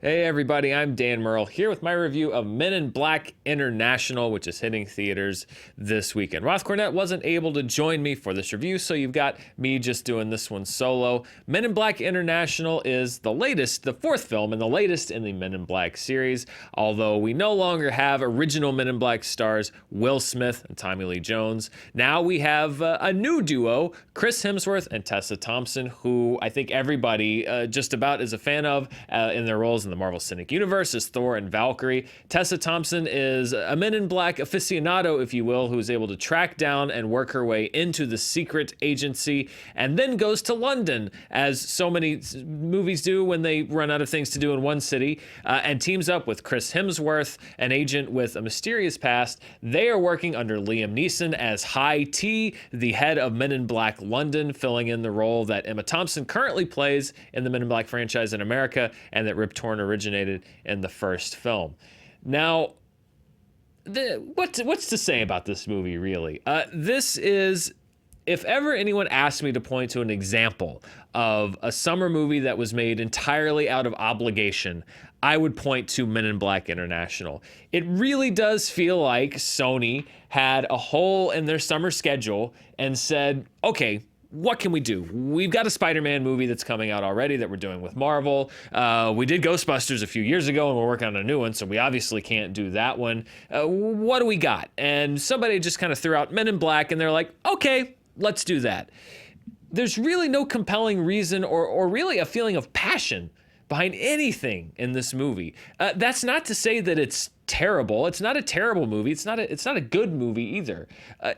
Hey everybody, I'm Dan Murrell here with my review of Men in Black International, which is hitting theaters this weekend. Roth Cornet wasn't able to join me for this review, so you've got me just doing this one solo. Men in Black International is the latest, the fourth film and the latest in the Men in Black series, although we no longer have original Men in Black stars Will Smith and Tommy Lee Jones. Now we have a new duo, Chris Hemsworth and Tessa Thompson, who I think everybody just about is a fan of in their roles in the Marvel Cinematic Universe as Thor and Valkyrie. Tessa Thompson is a Men in Black aficionado, if you will, who is able to track down and work her way into the secret agency and then goes to London, as so many movies do when they run out of things to do in one city, and teams up with Chris Hemsworth, an agent with a mysterious past. They are working under Liam Neeson as High T, the head of Men in Black London, filling in the role that Emma Thompson currently plays in the Men in Black franchise in America and that Rip Torn originated in the first film. Now, what's to say about this movie, really? This is, if ever anyone asked me to point to an example of a summer movie that was made entirely out of obligation, I would point to Men in Black International. It really does feel like Sony had a hole in their summer schedule and said, okay, what can we do? We've got a Spider-Man movie that's coming out already that we're doing with Marvel. We did Ghostbusters a few years ago and we're working on a new one, so we obviously can't do that one. What do we got? And somebody just kind of threw out Men in Black and they're like, okay, let's do that. There's really no compelling reason or really a feeling of passion behind anything in this movie. That's not to say that it's terrible. It's not a terrible movie. It's not a good movie either.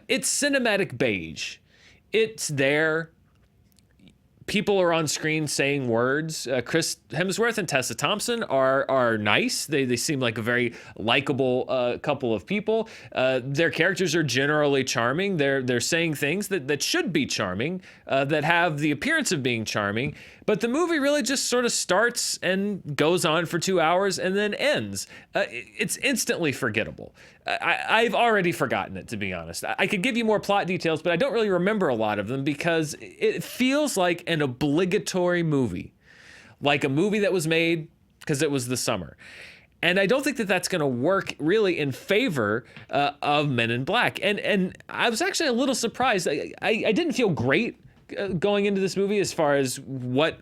It's cinematic beige. It's there. People are on screen saying words. Chris Hemsworth and Tessa Thompson are nice. They seem like a very likable couple of people. Their characters are generally charming. They're saying things that should be charming, that have the appearance of being charming. But the movie really just sort of starts and goes on for 2 hours and then ends. It's instantly forgettable. I've already forgotten it, to be honest. I could give you more plot details, but I don't really remember a lot of them because it feels like an obligatory movie, like a movie that was made because it was the summer. And I don't think that that's going to work really in favor of Men in Black. And I was actually a little surprised. I didn't feel great going into this movie as far as what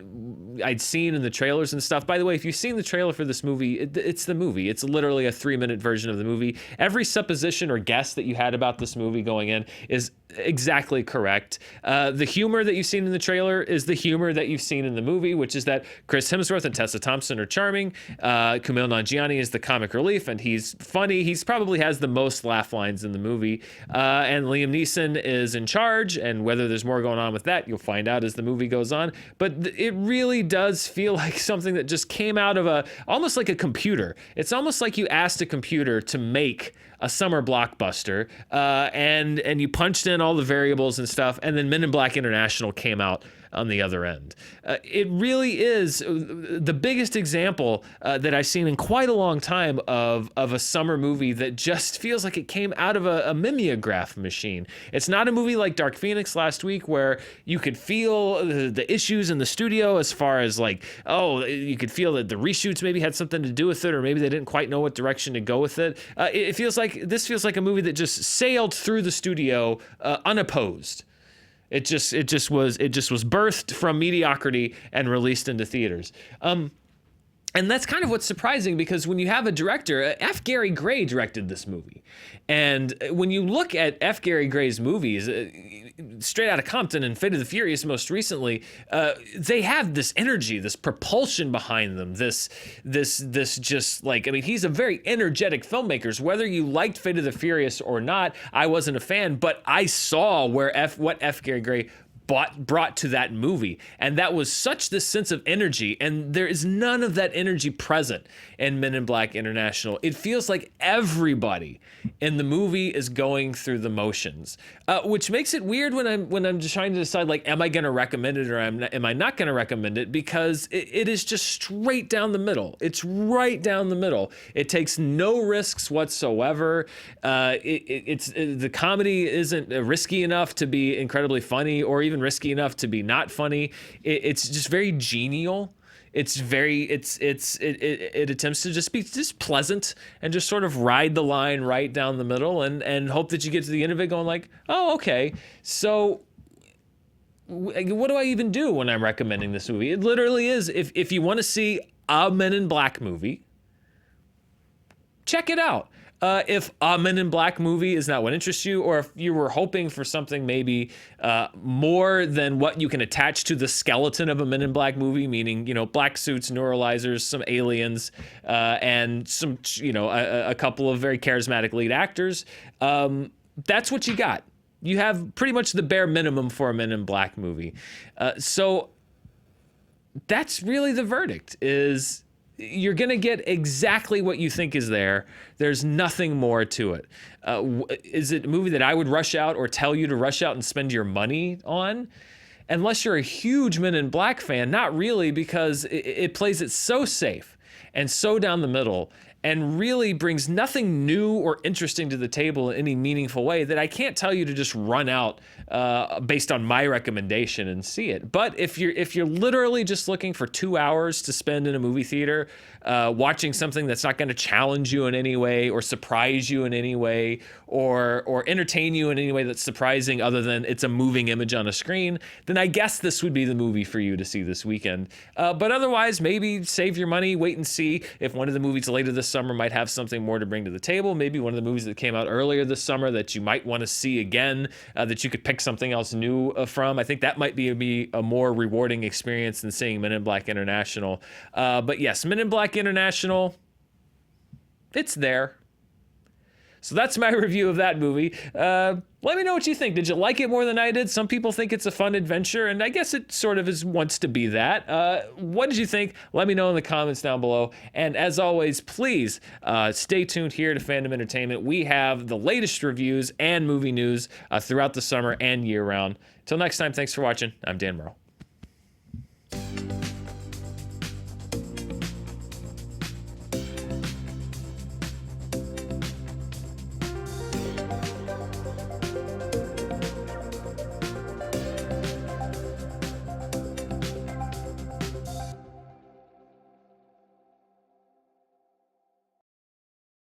I'd seen in the trailers and stuff. By the way, if you've seen the trailer for this movie, it's the movie. It's literally a 3-minute version of the movie. Every supposition or guess that you had about this movie going in is exactly correct. The humor that you've seen in the trailer is the humor that you've seen in the movie, which is that Chris Hemsworth and Tessa Thompson are charming. Kumail Nanjiani is the comic relief, and he's funny. He's probably has the most laugh lines in the movie. And Liam Neeson is in charge, and whether there's more going on with that, you'll find out as the movie goes on. But it really does feel like something that just came out of almost like a computer. It's almost like you asked a computer to make a summer blockbuster, and you punched in all the variables and stuff, and then Men in Black International came out on the other end. It really is the biggest example that I've seen in quite a long time of a summer movie that just feels like it came out of a mimeograph machine. It's not a movie like Dark Phoenix last week where you could feel the issues in the studio as far as like, oh, you could feel that the reshoots maybe had something to do with it, or maybe they didn't quite know what direction to go with it. This feels like a movie that just sailed through the studio unopposed. It just was birthed from mediocrity and released into theaters. And that's kind of what's surprising, because when you have a director, F. Gary Gray directed this movie. And when you look at F. Gary Gray's movies, Straight Outta Compton and Fate of the Furious most recently, they have this energy, this propulsion behind them, this just like, I mean, he's a very energetic filmmaker. Whether you liked Fate of the Furious or not, I wasn't a fan, but I saw what F. Gary Gray brought to that movie, and that was such this sense of energy, and there is none of that energy present in Men in Black International. It feels like everybody in the movie is going through the motions, which makes it weird when I'm just trying to decide, like, am I going to recommend it or am I not going to recommend it, because it is just straight down the middle. It's right down the middle. It takes no risks whatsoever. The comedy isn't risky enough to be incredibly funny, or even risky enough to be not funny. It's just very genial. It's very it attempts to just be just pleasant and just sort of ride the line right down the middle and hope that you get to the end of it going like, oh, okay, so what do I even do when I'm recommending this movie? It literally is, if you want to see a Men in Black movie, check it out. If a Men in Black movie is not what interests you, or if you were hoping for something maybe more than what you can attach to the skeleton of a Men in Black movie, meaning, black suits, neuralizers, some aliens, and some, a couple of very charismatic lead actors, that's what you got. You have pretty much the bare minimum for a Men in Black movie. So that's really the verdict, is you're going to get exactly what you think is there. There's nothing more to it. Is it a movie that I would rush out or tell you to rush out and spend your money on? Unless you're a huge Men in Black fan, not really, because it plays it so safe and so down the middle and really brings nothing new or interesting to the table in any meaningful way that I can't tell you to just run out based on my recommendation and see it. But if you're literally just looking for 2 hours to spend in a movie theater, watching something that's not going to challenge you in any way or surprise you in any way or entertain you in any way that's surprising other than it's a moving image on a screen, then I guess this would be the movie for you to see this weekend. But otherwise, maybe save your money, wait and see if one of the movies later this summer might have something more to bring to the table. Maybe one of the movies that came out earlier this summer that you might want to see again, that you could pick something else new from. I think that might be a more rewarding experience than seeing Men in Black International. But yes, Men in Black International, it's there. So that's my review of that movie. Let me know what you think. Did you like it more than I did? Some people think it's a fun adventure, and I guess it sort of wants to be that. What did you think? Let me know in the comments down below. And as always, please stay tuned here to Fandom Entertainment. We have the latest reviews and movie news throughout the summer and year-round. Till next time, thanks for watching. I'm Dan Murrell.